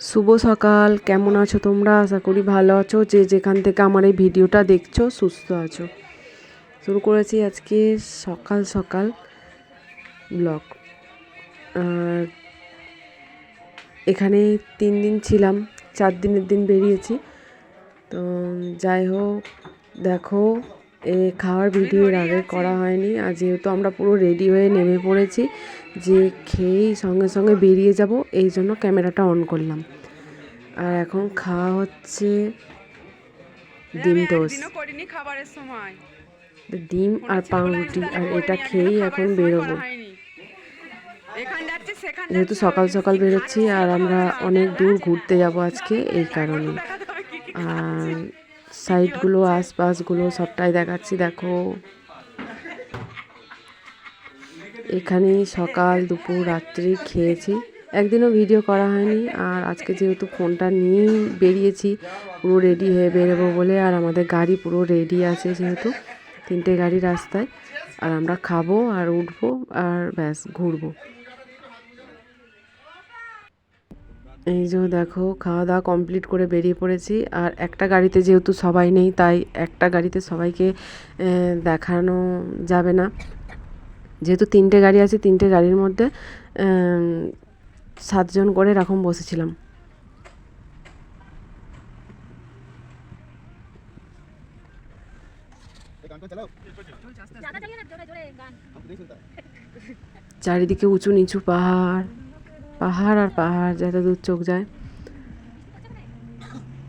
শুভ সকাল, কেমন আছো তোমরা? আশা করি ভালো আছো। যে যেখান থেকে আমার এই ভিডিওটা দেখছো সুস্থ আছো। শুরু করেছি আজকে সকাল সকাল ব্লগ। আর এখানে 3 দিন ছিলাম, 4 দিনের দিন বেরিয়েছি। তো যাই হোক, দেখো খাওয়ার ভিডিও এর আগে করা হয়নি। আর যেহেতু আমরা পুরো রেডি হয়ে নেমে পড়েছি যে খেয়েই সঙ্গে সঙ্গে বেরিয়ে যাব, এই জন্য ক্যামেরাটা অন করলাম। আর এখন খাওয়া হচ্ছে ডিম টোস্ট, ডিম আর পাউরুটি। আর এটা খেয়েই এখন বেরোবো, যেহেতু সকাল সকাল বেরোচ্ছি। আর আমরা অনেক দূর ঘুরতে যাব আজকে, এই কারণে। আর সাইডগুলো, আশপাশগুলো সবটাই দেখাচ্ছি। দেখো, এখানেই সকাল দুপুর রাত্রি খেয়েছি। একদিনও ভিডিও করা হয়নি। আর আজকে যেহেতু ফোনটা নিয়েই বেরিয়েছি পুরো রেডি হয়ে বেরোবো বলে, আর আমাদের গাড়ি পুরো রেডি আছে, যেহেতু 3টে গাড়ি রাস্তায়। আর আমরা খাবো আর উঠবো আর ব্যাস ঘুরবো। এই যে দেখো, খাওয়া দাওয়া কমপ্লিট করে বেরিয়ে পড়েছি। আর একটা গাড়িতে যেহেতু সবাই নেই, তাই একটা গাড়িতে সবাইকে দেখানো যাবে না। যেহেতু 3টে গাড়ি আছে, 3টে গাড়ির মধ্যে 7 জন করে এরকম বসেছিলাম। চারিদিকে উঁচু নিচু পাহাড়, পাহাড় আর পাহাড়, যত দূর চোখ যায়।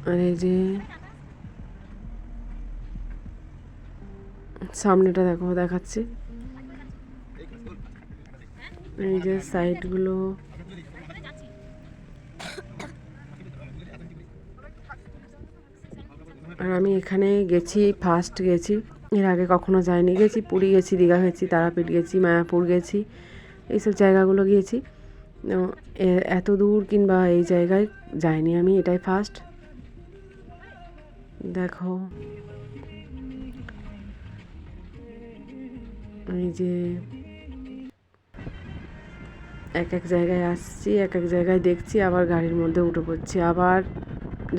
আর এই যে সামনেটা দেখো, দেখাচ্ছি। এই যে সাইডগুলো। আর আমি এখানে গেছি, ফার্স্ট গেছি, এর আগে কখনো যাইনি। গেছি পুরী গেছি, দীঘা গেছি, তারাপীঠ গেছি, মায়াপুর গেছি, এইসব জায়গাগুলো গিয়েছি। এত দূর কিংবা এই জায়গায় যাইনি আমি, এটাই ফার্স্ট। দেখো, এই যে এক এক জায়গায় আসছি, এক এক জায়গায় দেখছি, আবার গাড়ির মধ্যে উঠে পড়ছি, আবার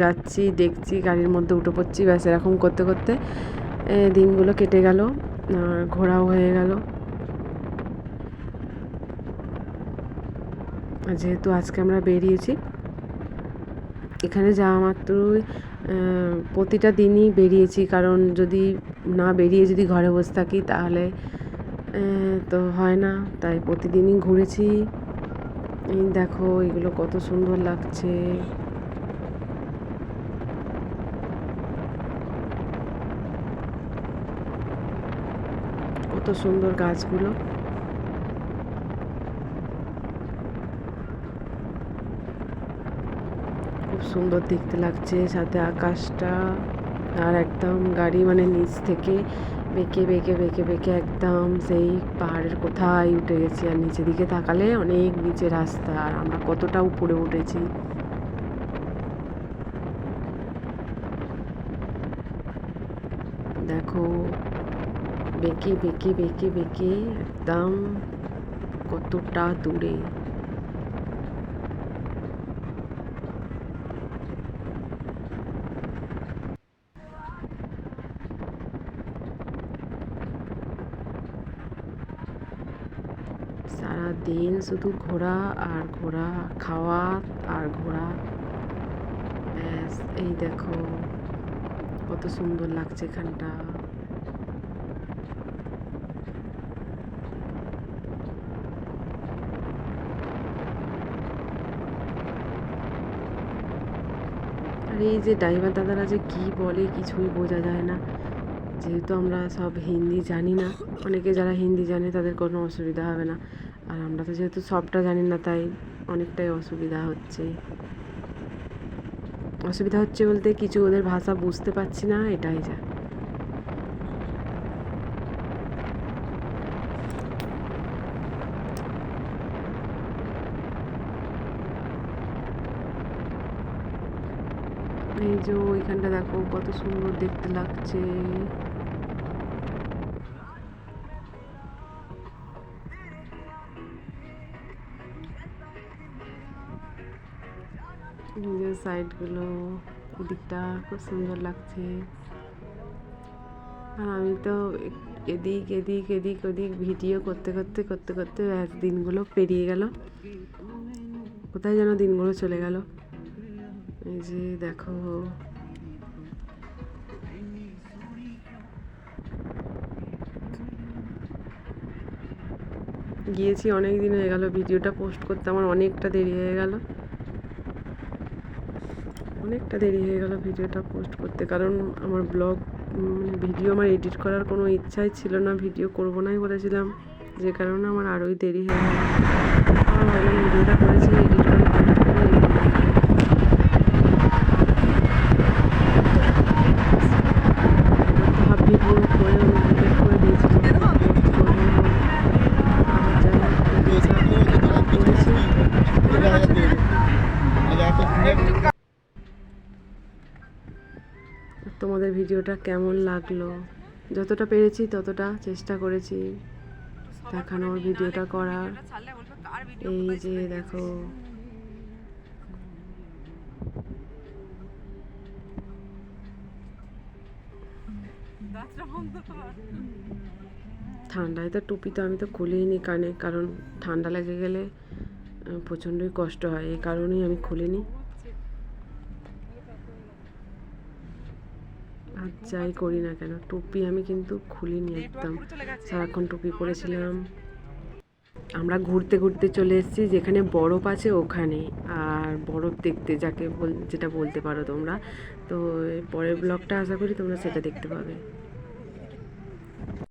যাচ্ছি, দেখছি, গাড়ির মধ্যে উঠে পড়ছি। ব্যাস এরকম করতে করতে দিনগুলো কেটে গেল, আর ঘোরাও হয়ে গেল। যেহেতু আজকে আমরা বেরিয়েছি, এখানে যাওয়া মাত্রই প্রতিটা দিনই বেরিয়েছি, কারণ যদি না বেরিয়ে যদি ঘরে বসে থাকি তাহলে তো হয় না, তাই প্রতিদিনই ঘুরেছি। এই দেখো, এগুলো কত সুন্দর লাগছে। কত সুন্দর গাছগুলো, খুব সুন্দর দেখতে লাগছে, সাথে আকাশটা। আর একদম গাড়ি মানে নিচ থেকে বেঁকে বেঁকে বেঁকে বেঁকে একদম সেই পাহাড়ের কোথায় উঠে গেছি। আর নিচের দিকে তাকালে অনেক নিচে রাস্তা, আর আমরা কতটা উপরে উঠেছি। দেখো, বেঁকে বেঁকে বেঁকে বেঁকে একদম কতটা দূরে। সারাদিন শুধু ঘোরা আর ঘোরা, খাওয়া আর ঘোরা, ব্যাস। এই দেখো কত সুন্দর লাগছে এখানটা। আর এই যে ড্রাইভার দাদারা যে কী বলে কিছুই বোঝা যায় না। যেহেতু আমরা সব হিন্দি জানি না, অনেকে যারা হিন্দি জানে তাদের কোনো অসুবিধা হবে না। আর আমরা তো যেহেতু সবটা জানি না, তাই অনেকটাই অসুবিধা হচ্ছে। অসুবিধা হচ্ছে বলতে কিছু ওদের ভাষা বুঝতে পারছি না, এটাই যা। এই যে ওইখানটা দেখো কত সুন্দর দেখতে লাগছে। নিজের সাইডগুলো, দিকটা খুব সুন্দর লাগছে। আর আমি তো এদিক এদিক এদিক ওদিক ভিডিও করতে করতে করতে করতে ব্যাস দিনগুলো পেরিয়ে গেল, কোথায় যেন দিনগুলো চলে গেল। এই যে দেখো, গিয়েছি অনেক দিন হয়ে গেল, ভিডিওটা পোস্ট করতে আমার অনেকটা দেরি হয়ে গেল, ভিডিওটা পোস্ট করতে। কারণ আমার ব্লগ ভিডিও আমার এডিট করার কোনো ইচ্ছাই ছিল না, ভিডিও করবো নাই বলেছিলাম, যে কারণে আমার আরোই দেরি হয়ে গেল। আমার ভাবলাম ভিডিওটা করেছি, এডিট করে হাফ ভিডিও করে ডিলিট করে দিয়েছিলাম, পোস্ট করবো না। আবার যাই হোক করেছি। তোমাদের ভিডিওটা কেমন লাগলো? যতটা পেরেছি ততটা চেষ্টা করেছি দেখানোর, ভিডিওটা করার। এই যে দেখো, ঠান্ডায় তো টুপি তো আমি তো খুলেই নি কানে, কারণ ঠান্ডা লেগে গেলে প্রচণ্ডই কষ্ট হয়, এই কারণেই আমি খুলিনি। আর যাই করি না কেন, টুপি আমি কিন্তু খুলিনি একদম, সারাক্ষণ টুপি পরেছিলাম। আমরা ঘুরতে ঘুরতে চলে এসেছি যেখানে বরফ আছে ওখানে, আর বরফ দেখতে যেটা বলতে পারো তোমরা। তো পরের ব্লগটা আশা করি তোমরা সেটা দেখতে পাবে।